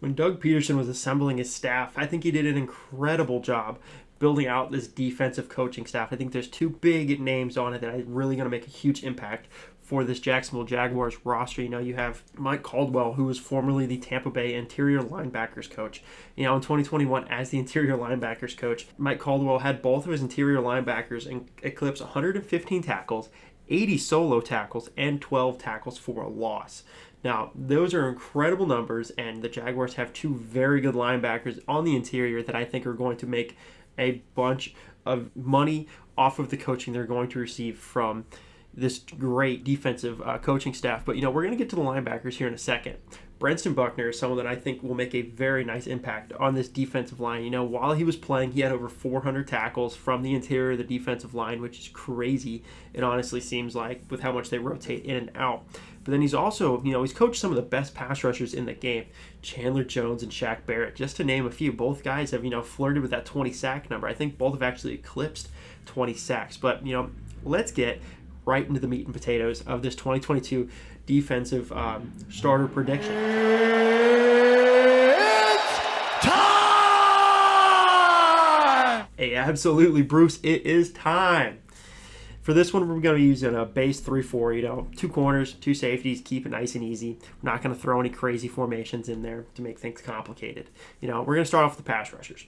when Doug Peterson was assembling his staff, I think he did an incredible job building out this defensive coaching staff. I think there's two big names on it that are really going to make a huge impact for this Jacksonville Jaguars roster. You have Mike Caldwell, who was formerly the Tampa Bay interior linebackers coach. In 2021, as the interior linebackers coach, Mike Caldwell had both of his interior linebackers eclipse 115 tackles, 80 solo tackles, and 12 tackles for a loss. Now, those are incredible numbers, and the Jaguars have two very good linebackers on the interior that I think are going to make a bunch of money off of the coaching they're going to receive from this great defensive coaching staff. But, we're going to get to the linebackers here in a second. Brenston Buckner is someone that I think will make a very nice impact on this defensive line. While he was playing, he had over 400 tackles from the interior of the defensive line, which is crazy. It honestly seems like, with how much they rotate in and out. But then he's also, he's coached some of the best pass rushers in the game. Chandler Jones and Shaq Barrett, just to name a few. Both guys have, flirted with that 20 sack number. I think both have actually eclipsed 20 sacks. But, let's get right into the meat and potatoes of this 2022 defensive starter prediction. It's time! Hey, absolutely, Bruce. It is time. For this one, we're going to be using a base 3-4, two corners, two safeties, keep it nice and easy. We're not going to throw any crazy formations in there to make things complicated. We're going to start off with the pass rushers.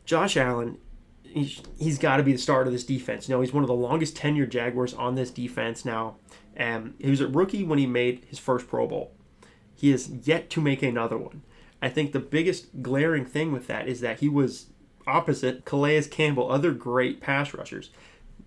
Josh Allen, he's got to be the starter of this defense. He's one of the longest tenured Jaguars on this defense now. He was a rookie when he made his first Pro Bowl. He has yet to make another one. I think the biggest glaring thing with that is that he was opposite Calais Campbell, other great pass rushers.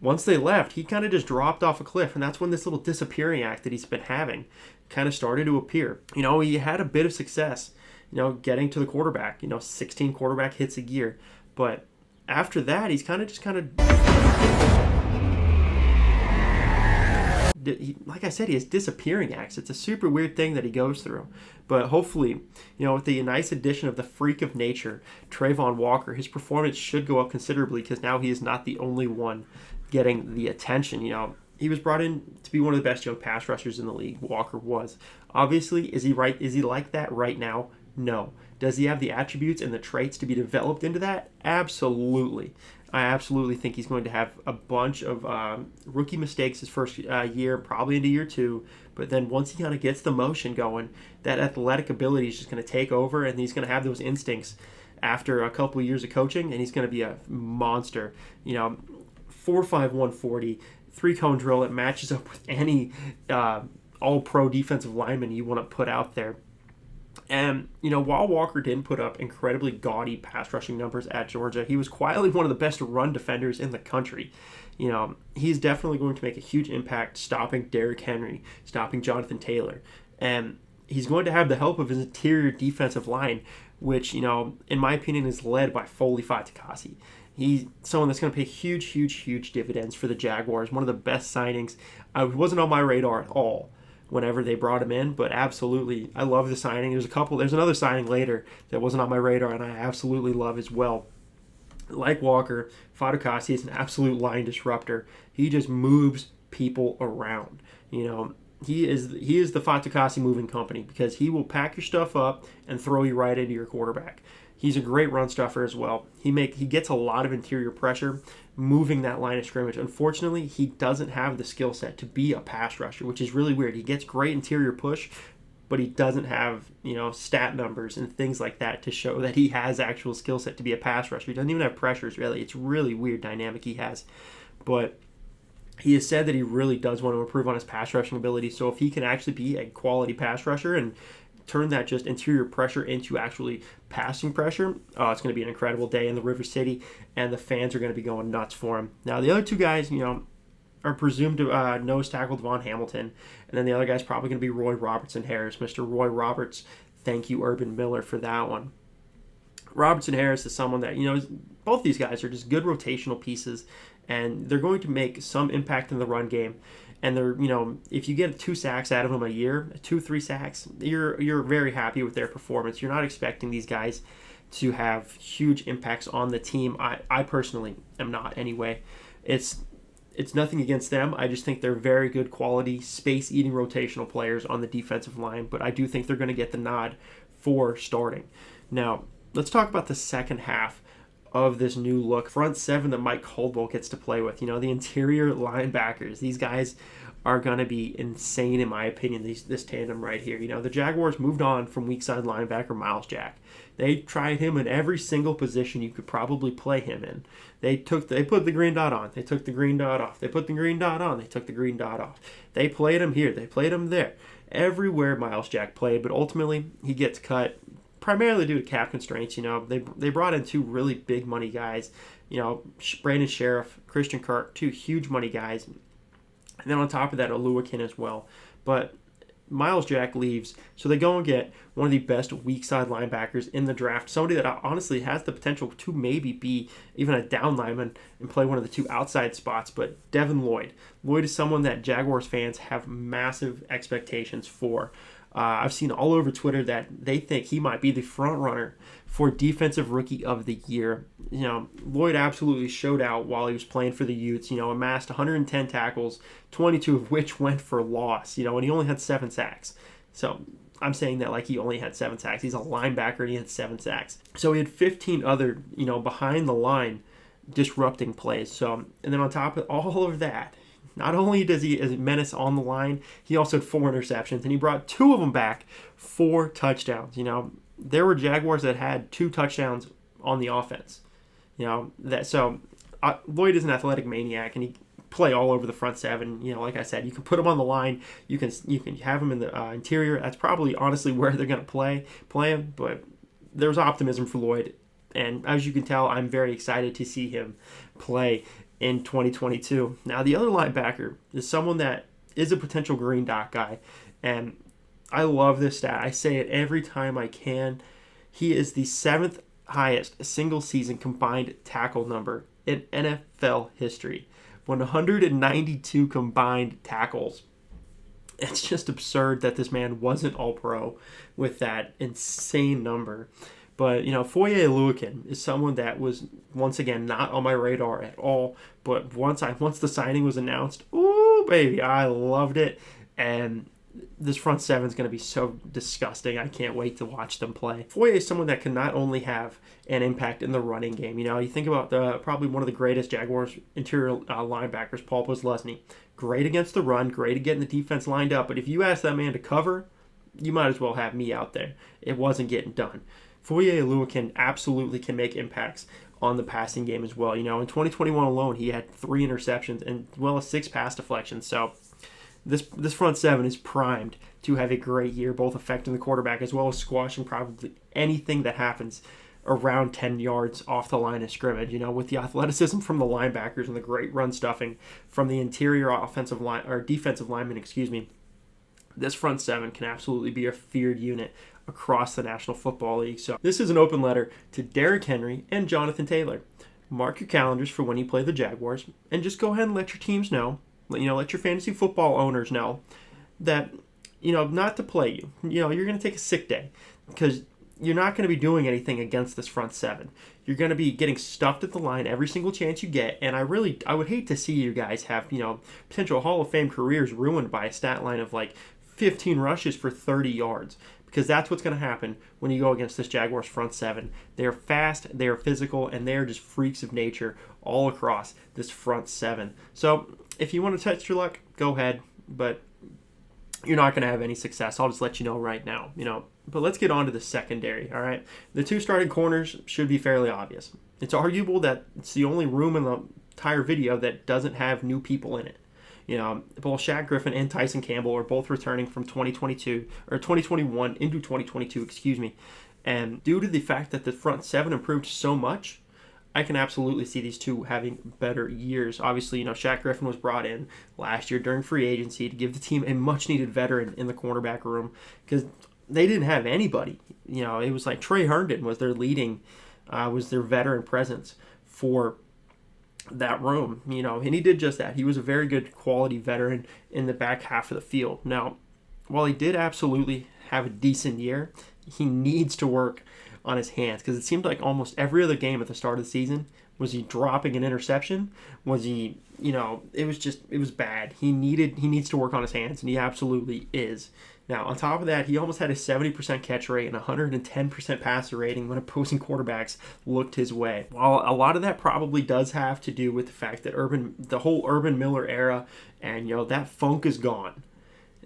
Once they left, he kind of just dropped off a cliff, and that's when this little disappearing act that he's been having kind of started to appear. He had a bit of success, getting to the quarterback, 16 quarterback hits a year. But after that, he's like I said, he has disappearing acts. It's a super weird thing that he goes through. But hopefully, with the nice addition of the freak of nature, Trayvon Walker, his performance should go up considerably because now he is not the only one getting the attention. He was brought in to be one of the best young pass rushers in the league. Walker was. Obviously, is he like that right now? No. Does he have the attributes and the traits to be developed into that? Absolutely. I absolutely think he's going to have a bunch of rookie mistakes his first year, probably into year two. But then once he kind of gets the motion going, that athletic ability is just going to take over, and he's going to have those instincts after a couple of years of coaching, and he's going to be a monster. 4.5, 140, 3-cone drill that matches up with any all-pro defensive lineman you want to put out there. And, while Walker didn't put up incredibly gaudy pass rushing numbers at Georgia, he was quietly one of the best run defenders in the country. He's definitely going to make a huge impact stopping Derrick Henry, stopping Jonathan Taylor. And he's going to have the help of his interior defensive line, which, in my opinion, is led by Foley Fatukasi. He's someone that's going to pay huge dividends for the Jaguars. One of the best signings. It wasn't on my radar at all whenever they brought him in, but absolutely, I love the signing. There's another signing later that wasn't on my radar, and I absolutely love as well. Like Walker, Fatukasi is an absolute line disruptor. He just moves people around. He is the Fatukasi moving company because he will pack your stuff up and throw you right into your quarterback. He's a great run stuffer as well. He gets a lot of interior pressure moving that line of scrimmage. Unfortunately, he doesn't have the skill set to be a pass rusher, which is really weird. He gets great interior push, but he doesn't have, stat numbers and things like that to show that he has actual skill set to be a pass rusher. He doesn't even have pressures, really. It's really weird dynamic he has. But he has said that he really does want to improve on his pass rushing ability. So if he can actually be a quality pass rusher and turn that just interior pressure into actually passing pressure, it's going to be an incredible day in the River City, and the fans are going to be going nuts for him. Now, the other two guys, are presumed to nose tackle Devon Hamilton, and then the other guy's probably going to be Roy Robertson Harris. Mr. Roy Roberts, thank you, Urban Miller, for that one. Robertson Harris is someone that, both these guys are just good rotational pieces, and they're going to make some impact in the run game. And they're, if you get 2 sacks out of them a year, 2-3 sacks, you're very happy with their performance. You're not expecting these guys to have huge impacts on the team. I personally am not anyway. It's nothing against them. I just think they're very good quality, space-eating rotational players on the defensive line. But I do think they're going to get the nod for starting. Now, let's talk about the second half of this new look front seven that Mike Caldwell gets to play with. The interior linebackers. These guys are going to be insane, in my opinion, this tandem right here. The Jaguars moved on from weak side linebacker Miles Jack. They tried him in every single position you could probably play him in. They put the green dot on. They took the green dot off. They put the green dot on. They took the green dot off. They played him here. They played him there. Everywhere Miles Jack played, but ultimately he gets cut primarily due to cap constraints. They brought in two really big money guys. Brandon Sheriff, Christian Kirk, two huge money guys. And then on top of that, Oluwakin as well. But Miles Jack leaves, so they go and get one of the best weak side linebackers in the draft. Somebody that honestly has the potential to maybe be even a down lineman and play one of the two outside spots. But Devin Lloyd. Lloyd is someone that Jaguars fans have massive expectations for. I've seen all over Twitter that they think he might be the front runner for Defensive Rookie of the Year. Lloyd absolutely showed out while he was playing for the Utes. Amassed 110 tackles, 22 of which went for loss. And he only had 7 sacks. So I'm saying that like he only had 7 sacks. He's a linebacker and he had 7 sacks. So he had 15 other, behind the line disrupting plays. So, and then on top of all of that, not only does he is a menace on the line, he also had 4 interceptions, and he brought 2 of them back for touchdowns. There were Jaguars that had 2 touchdowns on the offense. Lloyd is an athletic maniac, and he play all over the front seven. Like I said, you can put him on the line. You can have him in the interior. That's probably honestly where they're going to play him. But there's optimism for Lloyd, and as you can tell, I'm very excited to see him play in 2022. Now, the other linebacker is someone that is a potential green dot guy, and I love this stat. I say it every time I can. He is the 7th highest single season combined tackle number in NFL history. 192 combined tackles. It's just absurd that this man wasn't all-pro with that insane number. But, Foye Oluwakin is someone that was, once again, not on my radar at all. But once the signing was announced, ooh, baby, I loved it. And this front seven is going to be so disgusting. I can't wait to watch them play. Foye is someone that can not only have an impact in the running game. You think about probably one of the greatest Jaguars interior linebackers, Paul Posluszny. Great against the run, great at getting the defense lined up. But if you ask that man to cover, you might as well have me out there. It wasn't getting done. Foye Oluwakin absolutely can make impacts on the passing game as well. In 2021 alone, he had 3 interceptions and well as 6 pass deflections. So this front seven is primed to have a great year, both affecting the quarterback as well as squashing probably anything that happens around 10 yards off the line of scrimmage. With the athleticism from the linebackers and the great run stuffing from the interior offensive line or defensive linemen, this front seven can absolutely be a feared unit across the National Football League. So this is an open letter to Derrick Henry and Jonathan Taylor. Mark your calendars for when you play the Jaguars, and just go ahead and let your teams know, let your fantasy football owners know that, not to play you. You're going to take a sick day because you're not going to be doing anything against this front seven. You're going to be getting stuffed at the line every single chance you get, and I would hate to see you guys have, potential Hall of Fame careers ruined by a stat line of like 15 rushes for 30 yards. Because that's what's going to happen when you go against this Jaguars front seven. They're fast, they're physical, and they're just freaks of nature all across this front seven. So if you want to test your luck, go ahead, but you're not going to have any success. I'll just let you know right now. But let's get on to the secondary, all right? The 2 starting corners should be fairly obvious. It's arguable that it's the only room in the entire video that doesn't have new people in it. Both Shaq Griffin and Tyson Campbell are both returning from 2021 into 2022, And due to the fact that the front seven improved so much, I can absolutely see these two having better years. Obviously, Shaq Griffin was brought in last year during free agency to give the team a much-needed veteran in the cornerback room because they didn't have anybody. It was like Trey Herndon was their was their veteran presence for that room, and he did just that. He was a very good quality veteran in the back half of the field. Now, while he did absolutely have a decent year, he needs to work on his hands because it seemed like almost every other game at the start of the season, was he dropping an interception? Was he, it was bad. He needs to work on his hands, and he absolutely is. Now, on top of that, he almost had a 70% catch rate and 110% passer rating when opposing quarterbacks looked his way. While a lot of that probably does have to do with the fact that the whole Urban Miller era, and that funk is gone.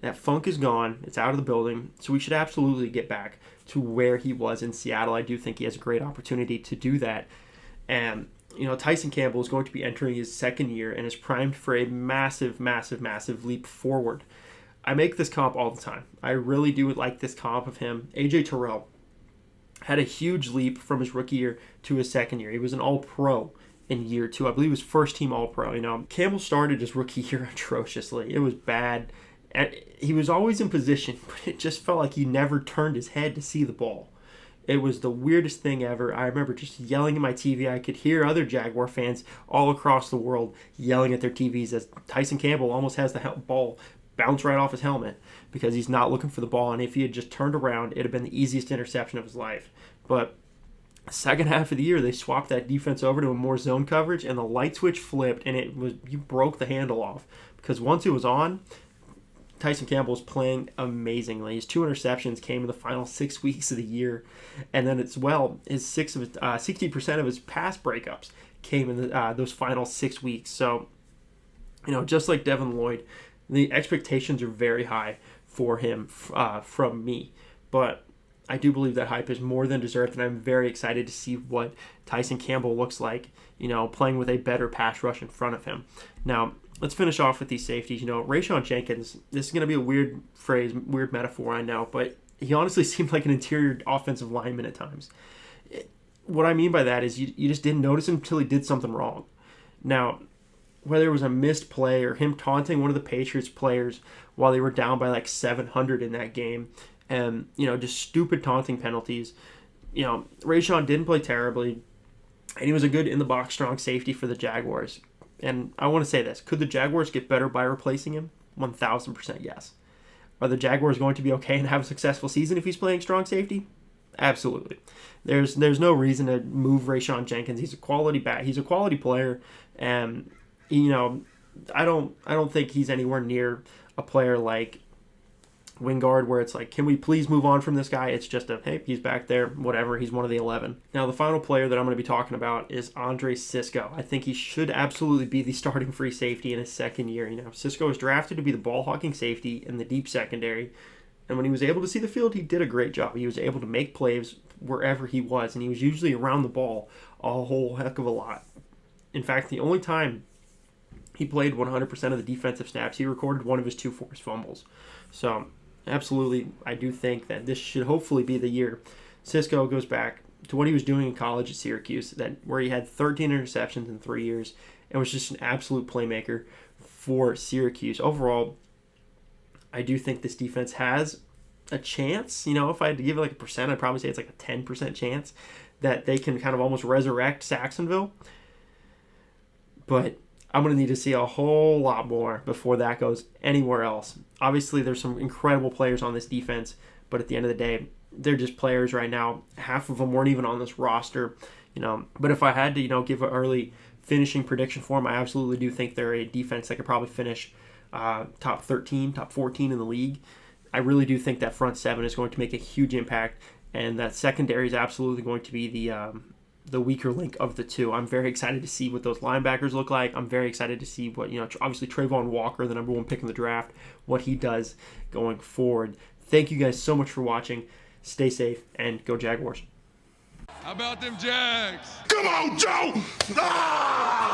That funk is gone. It's out of the building. So we should absolutely get back to where he was in Seattle. I do think he has a great opportunity to do that. And Tyson Campbell is going to be entering his second year and is primed for a massive, massive, massive leap forward. I make this comp all the time. I really do like this comp of him. A.J. Terrell had a huge leap from his rookie year to his second year. He was an all-pro in year 2. I believe he was first-team all-pro. Campbell started his rookie year atrociously. It was bad. And he was always in position, but it just felt like he never turned his head to see the ball. It was the weirdest thing ever. I remember just yelling at my TV. I could hear other Jaguar fans all across the world yelling at their TVs as Tyson Campbell almost has the ball bounce right off his helmet because he's not looking for the ball. And if he had just turned around, it'd have been the easiest interception of his life. But second half of the year, they swapped that defense over to a more zone coverage, and the light switch flipped, and you broke the handle off. Because once it was on, Tyson Campbell was playing amazingly. His 2 interceptions came in the final 6 weeks of the year. And then his 60% of his pass breakups came in those final 6 weeks. So, just like Devin Lloyd, the expectations are very high for him from me. But I do believe that hype is more than deserved, and I'm very excited to see what Tyson Campbell looks like, playing with a better pass rush in front of him. Now, let's finish off with these safeties. Rayshawn Jenkins, this is going to be a weird phrase, weird metaphor, I know, but he honestly seemed like an interior offensive lineman at times. What I mean by that is you just didn't notice him until he did something wrong. Now, whether it was a missed play or him taunting one of the Patriots players while they were down by like 700 in that game, and, just stupid taunting penalties. Rayshawn didn't play terribly, and he was a good in-the-box strong safety for the Jaguars. And I want to say this. Could the Jaguars get better by replacing him? 1,000% yes. Are the Jaguars going to be okay and have a successful season if he's playing strong safety? Absolutely. There's no reason to move Rayshawn Jenkins. He's a quality back. He's a quality player, and I don't think he's anywhere near a player like Wingard where it's like, can we please move on from this guy? It's just hey, he's back there, whatever. He's one of the 11. Now, the final player that I'm going to be talking about is Andre Cisco. I think he should absolutely be the starting free safety in his second year. Cisco was drafted to be the ball-hawking safety in the deep secondary, and when he was able to see the field, he did a great job. He was able to make plays wherever he was, and he was usually around the ball a whole heck of a lot. In fact, the only time he played 100% of the defensive snaps, he recorded one of his 2 forced fumbles. So, absolutely, I do think that this should hopefully be the year Cisco goes back to what he was doing in college at Syracuse, where he had 13 interceptions in 3 years and was just an absolute playmaker for Syracuse. Overall, I do think this defense has a chance. If I had to give it like a percent, I'd probably say it's like a 10% chance that they can kind of almost resurrect Saxonville. But I'm going to need to see a whole lot more before that goes anywhere else. Obviously, there's some incredible players on this defense, but at the end of the day, they're just players right now. Half of them weren't even on this roster, But if I had to, give an early finishing prediction for them, I absolutely do think they're a defense that could probably finish top 13, top 14 in the league. I really do think that front seven is going to make a huge impact, and that secondary is absolutely going to be the weaker link of the two. I'm very excited to see what those linebackers look like. I'm very excited to see what, obviously Trayvon Walker, the number 1 pick in the draft, what he does going forward. Thank you guys so much for watching. Stay safe and go Jaguars. How about them Jags? Come on, Joe! Ah!